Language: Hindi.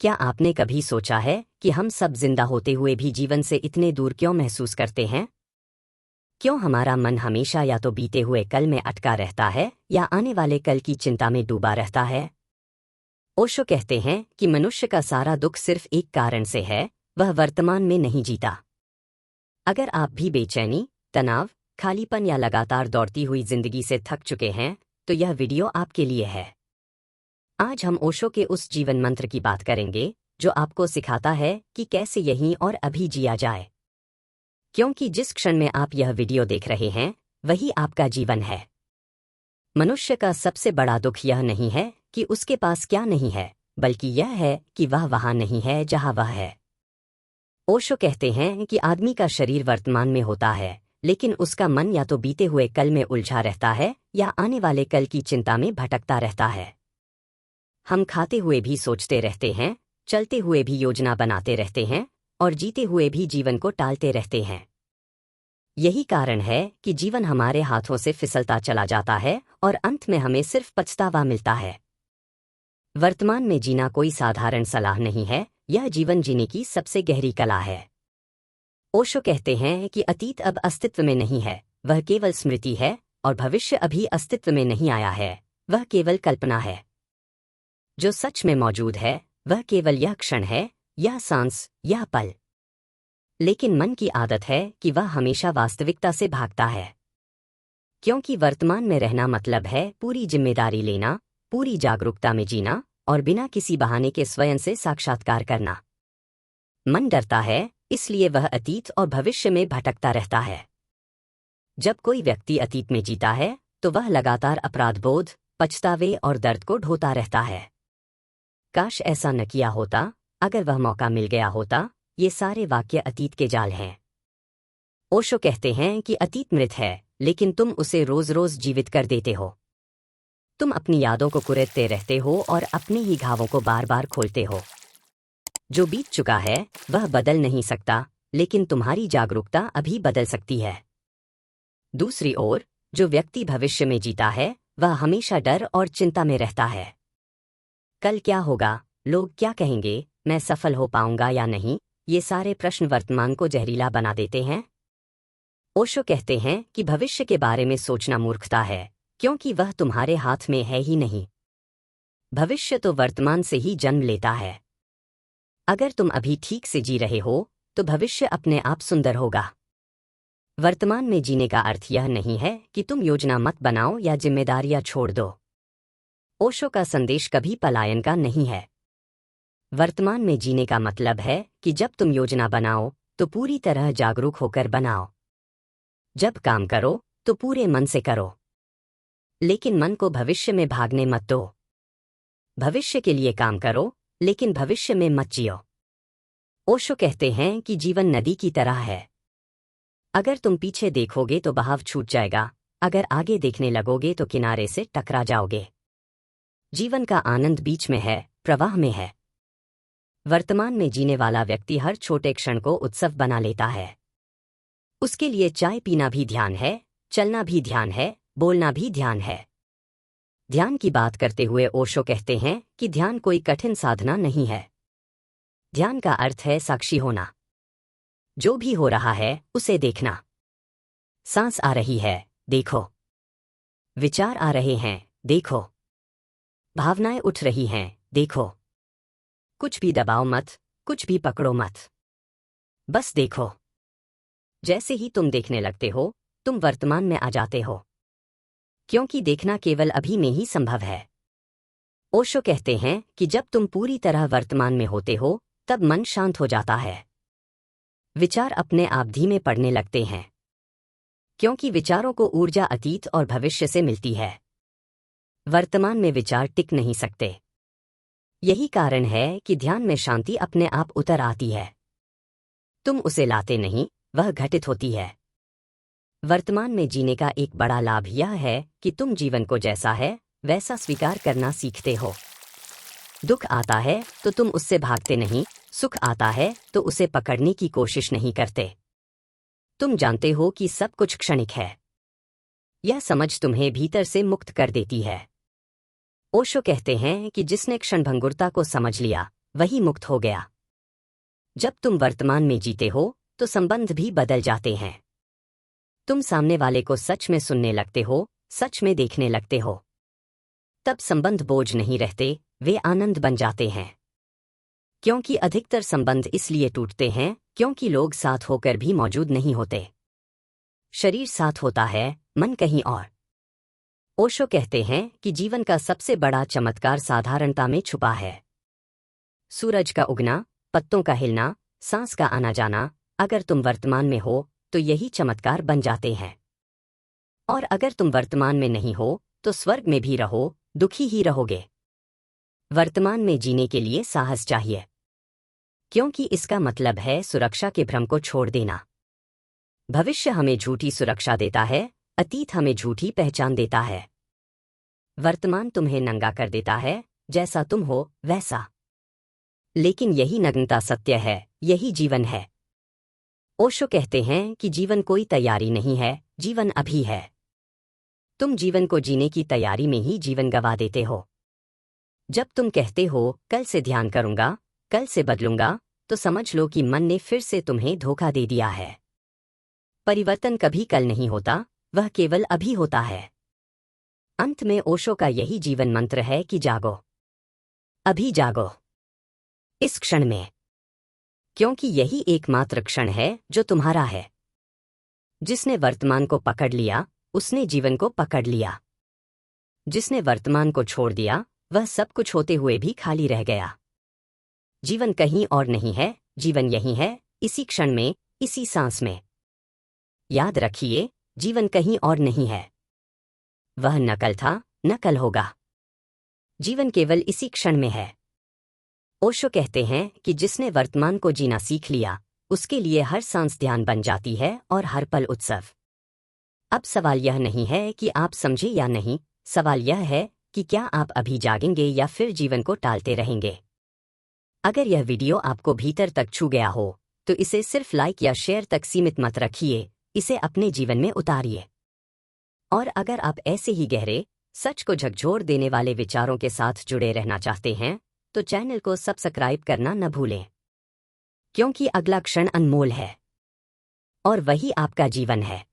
क्या आपने कभी सोचा है कि हम सब जिंदा होते हुए भी जीवन से इतने दूर क्यों महसूस करते हैं? क्यों हमारा मन हमेशा या तो बीते हुए कल में अटका रहता है या आने वाले कल की चिंता में डूबा रहता है? ओशो कहते हैं कि मनुष्य का सारा दुख सिर्फ एक कारण से है, वह वर्तमान में नहीं जीता। अगर आप भी बेचैनी, तनाव, खालीपन या लगातार दौड़ती हुई जिंदगी से थक चुके हैं, तो यह वीडियो आपके लिए है। आज हम ओशो के उस जीवन मंत्र की बात करेंगे जो आपको सिखाता है कि कैसे यहीं और अभी जिया जाए। क्योंकि जिस क्षण में आप यह वीडियो देख रहे हैं, वही आपका जीवन है। मनुष्य का सबसे बड़ा दुख यह नहीं है कि उसके पास क्या नहीं है, बल्कि यह है कि वह वहां नहीं है जहां वह है। ओशो कहते हैं कि आदमी का शरीर वर्तमान में होता है, लेकिन उसका मन या तो बीते हुए कल में उलझा रहता है या आने वाले कल की चिंता में भटकता रहता है। हम खाते हुए भी सोचते रहते हैं, चलते हुए भी योजना बनाते रहते हैं और जीते हुए भी जीवन को टालते रहते हैं। यही कारण है कि जीवन हमारे हाथों से फिसलता चला जाता है और अंत में हमें सिर्फ पछतावा मिलता है। वर्तमान में जीना कोई साधारण सलाह नहीं है, यह जीवन जीने की सबसे गहरी कला है। ओशो कहते हैं कि अतीत अब अस्तित्व में नहीं है, वह केवल स्मृति है, और भविष्य अभी अस्तित्व में नहीं आया है, वह केवल कल्पना है। जो सच में मौजूद है वह केवल यह क्षण है, यह सांस, यह पल। लेकिन मन की आदत है कि वह हमेशा वास्तविकता से भागता है। क्योंकि वर्तमान में रहना मतलब है पूरी जिम्मेदारी लेना, पूरी जागरूकता में जीना और बिना किसी बहाने के स्वयं से साक्षात्कार करना। मन डरता है, इसलिए वह अतीत और भविष्य में भटकता रहता है। जब कोई व्यक्ति अतीत में जीता है तो वह लगातार अपराधबोध, पछतावे और दर्द को ढोता रहता है। काश ऐसा न किया होता, अगर वह मौका मिल गया होता। ये सारे वाक्य अतीत के जाल हैं। ओशो कहते हैं कि अतीत मृत है, लेकिन तुम उसे रोज रोज जीवित कर देते हो। तुम अपनी यादों को कुरेदते रहते हो और अपने ही घावों को बार बार खोलते हो। जो बीत चुका है वह बदल नहीं सकता, लेकिन तुम्हारी जागरूकता अभी बदल सकती है। दूसरी ओर, जो व्यक्ति भविष्य में जीता है वह हमेशा डर और चिंता में रहता है। कल क्या होगा, लोग क्या कहेंगे, मैं सफल हो पाऊंगा या नहीं, ये सारे प्रश्न वर्तमान को जहरीला बना देते हैं। ओशो कहते हैं कि भविष्य के बारे में सोचना मूर्खता है, क्योंकि वह तुम्हारे हाथ में है ही नहीं। भविष्य तो वर्तमान से ही जन्म लेता है। अगर तुम अभी ठीक से जी रहे हो तो भविष्य अपने आप सुंदर होगा। वर्तमान में जीने का अर्थ यह नहीं है कि तुम योजना मत बनाओ या जिम्मेदारियां छोड़ दो। ओशो का संदेश कभी पलायन का नहीं है। वर्तमान में जीने का मतलब है कि जब तुम योजना बनाओ तो पूरी तरह जागरूक होकर बनाओ। जब काम करो तो पूरे मन से करो, लेकिन मन को भविष्य में भागने मत दो। भविष्य के लिए काम करो, लेकिन भविष्य में मत जियो। ओशो कहते हैं कि जीवन नदी की तरह है। अगर तुम पीछे देखोगे तो बहाव छूट जाएगा, अगर आगे देखने लगोगे तो किनारे से टकरा जाओगे। जीवन का आनंद बीच में है, प्रवाह में है। वर्तमान में जीने वाला व्यक्ति हर छोटे क्षण को उत्सव बना लेता है। उसके लिए चाय पीना भी ध्यान है, चलना भी ध्यान है, बोलना भी ध्यान है। ध्यान की बात करते हुए ओशो कहते हैं कि ध्यान कोई कठिन साधना नहीं है। ध्यान का अर्थ है साक्षी होना। जो भी हो रहा है उसे देखना। सांस आ रही है, देखो। विचार आ रहे हैं, देखो। भावनाएं उठ रही हैं, देखो। कुछ भी दबाओ मत, कुछ भी पकड़ो मत, बस देखो। जैसे ही तुम देखने लगते हो, तुम वर्तमान में आ जाते हो। क्योंकि देखना केवल अभी में ही संभव है। ओशो कहते हैं कि जब तुम पूरी तरह वर्तमान में होते हो, तब मन शांत हो जाता है। विचार अपने आप धीमे पड़ने लगते हैं, क्योंकि विचारों को ऊर्जा अतीत और भविष्य से मिलती है। वर्तमान में विचार टिक नहीं सकते। यही कारण है कि ध्यान में शांति अपने आप उतर आती है। तुम उसे लाते नहीं, वह घटित होती है। वर्तमान में जीने का एक बड़ा लाभ यह है कि तुम जीवन को जैसा है वैसा स्वीकार करना सीखते हो। दुख आता है तो तुम उससे भागते नहीं, सुख आता है तो उसे पकड़ने की कोशिश नहीं करते। तुम जानते हो कि सब कुछ क्षणिक है। यह समझ तुम्हें भीतर से मुक्त कर देती है। ओशो कहते हैं कि जिसने क्षणभंगुरता को समझ लिया, वही मुक्त हो गया। जब तुम वर्तमान में जीते हो तो संबंध भी बदल जाते हैं। तुम सामने वाले को सच में सुनने लगते हो, सच में देखने लगते हो। तब संबंध बोझ नहीं रहते, वे आनंद बन जाते हैं। क्योंकि अधिकतर संबंध इसलिए टूटते हैं क्योंकि लोग साथ होकर भी मौजूद नहीं होते। शरीर साथ होता है, मन कहीं और। ओशो कहते हैं कि जीवन का सबसे बड़ा चमत्कार साधारणता में छुपा है। सूरज का उगना, पत्तों का हिलना, सांस का आना जाना, अगर तुम वर्तमान में हो तो यही चमत्कार बन जाते हैं। और अगर तुम वर्तमान में नहीं हो तो स्वर्ग में भी रहो, दुखी ही रहोगे। वर्तमान में जीने के लिए साहस चाहिए, क्योंकि इसका मतलब है सुरक्षा के भ्रम को छोड़ देना। भविष्य हमें झूठी सुरक्षा देता है, अतीत हमें झूठी पहचान देता है। वर्तमान तुम्हें नंगा कर देता है, जैसा तुम हो वैसा। लेकिन यही नग्नता सत्य है, यही जीवन है। ओशो कहते हैं कि जीवन कोई तैयारी नहीं है, जीवन अभी है। तुम जीवन को जीने की तैयारी में ही जीवन गंवा देते हो। जब तुम कहते हो कल से ध्यान करूंगा, कल से बदलूंगा, तो समझ लो कि मन ने फिर से तुम्हें धोखा दे दिया है। परिवर्तन कभी कल नहीं होता, वह केवल अभी होता है। अंत में ओशो का यही जीवन मंत्र है कि जागो, अभी जागो, इस क्षण में। क्योंकि यही एकमात्र क्षण है जो तुम्हारा है। जिसने वर्तमान को पकड़ लिया, उसने जीवन को पकड़ लिया। जिसने वर्तमान को छोड़ दिया, वह सब कुछ होते हुए भी खाली रह गया। जीवन कहीं और नहीं है, जीवन यही है, इसी क्षण में, इसी सांस में। याद रखिए, जीवन कहीं और नहीं है। वह न कल था, न कल होगा। जीवन केवल इसी क्षण में है। ओशो कहते हैं कि जिसने वर्तमान को जीना सीख लिया, उसके लिए हर सांस ध्यान बन जाती है और हर पल उत्सव। अब सवाल यह नहीं है कि आप समझे या नहीं, सवाल यह है कि क्या आप अभी जागेंगे या फिर जीवन को टालते रहेंगे। अगर यह वीडियो आपको भीतर तक छू गया हो तो इसे सिर्फ लाइक या शेयर तक सीमित मत रखिए, इसे अपने जीवन में उतारिए। और अगर आप ऐसे ही गहरे, सच को झकझोर देने वाले विचारों के साथ जुड़े रहना चाहते हैं तो चैनल को सब्सक्राइब करना न भूलें। क्योंकि अगला क्षण अनमोल है और वही आपका जीवन है।